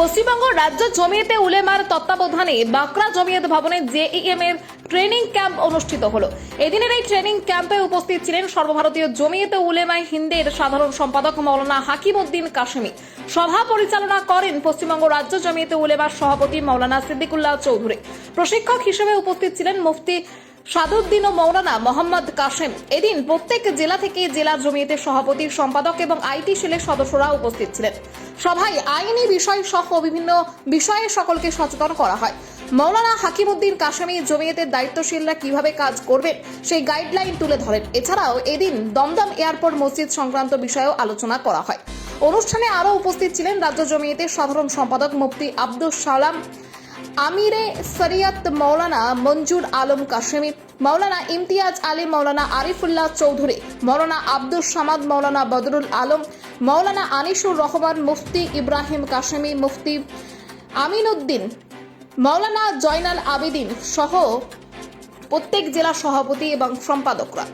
পশ্চিমবঙ্গ রাজ্য জমিয়তে উলেমার তত্ত্বাবধানে বাঁকড়া জমিয়ত ভবনে জেইএম এর ট্রেনিং ক্যাম্প অনুষ্ঠিত হলো। এদিনের এই ট্রেনিং ক্যাম্পে উপস্থিত ছিলেন সর্বভারতীয় জমিয়তে উলেমায়ে হিন্দের সাধারণ সম্পাদক মাওলানা হাকিমউদ্দিন কাশেমি। সভা পরিচালনা করেন পশ্চিমবঙ্গ রাজ্য জমিয়তে উলেমার সভাপতি মাওলানা সিদ্দিকুল্লাহ চৌধুরী। প্রশিক্ষক হিসেবে উপস্থিত ছিলেন মুফতি সাদুদ্দিন ও মাওলানা মোহাম্মদ কাশেম। এদিন প্রত্যেক জেলা থেকে জেলা জমিয়তের সভাপতি, সম্পাদক এবং আইটি সেলের সদস্যরা উপস্থিত ছিলেন। সভায় আইনি বিষয় সহ বিভিন্ন বিষয়ে সকলকে সচেতন করা হয়। মাওলানা হাকিমউদ্দিন কাশেমি জমিয়তের দায়িত্বশীলরা কিভাবে কাজ করবেন সেই গাইডলাইন তুলে ধরেন। এছাড়াও এদিন দমদম এয়ারপোর্ট মসজিদ সংক্রান্ত বিষয়েও আলোচনা করা হয়। অনুষ্ঠানে আরও উপস্থিত ছিলেন রাজ্য জমিয়তের সাধারণ সম্পাদক মুফতি আব্দুস সালাম, আমিরে শরিয়ত মাওলানা মঞ্জুর আলম কাশেমি, মাওলানা ইমতিয়াজ আলী, মাওলানা আরিফুল্লাহ চৌধুরী, মাওলানা আব্দুস সামাদ, মাওলানা বদরুল আলম, মাওলানা আনিসুর রহমান, মুফতি ইব্রাহিম কাশেমি, মুফতি আমিনউদ্দিন, মাওলানা জয়নাল আবেদিন সহ প্রত্যেক জেলা সভাপতি এবং সম্পাদকরা।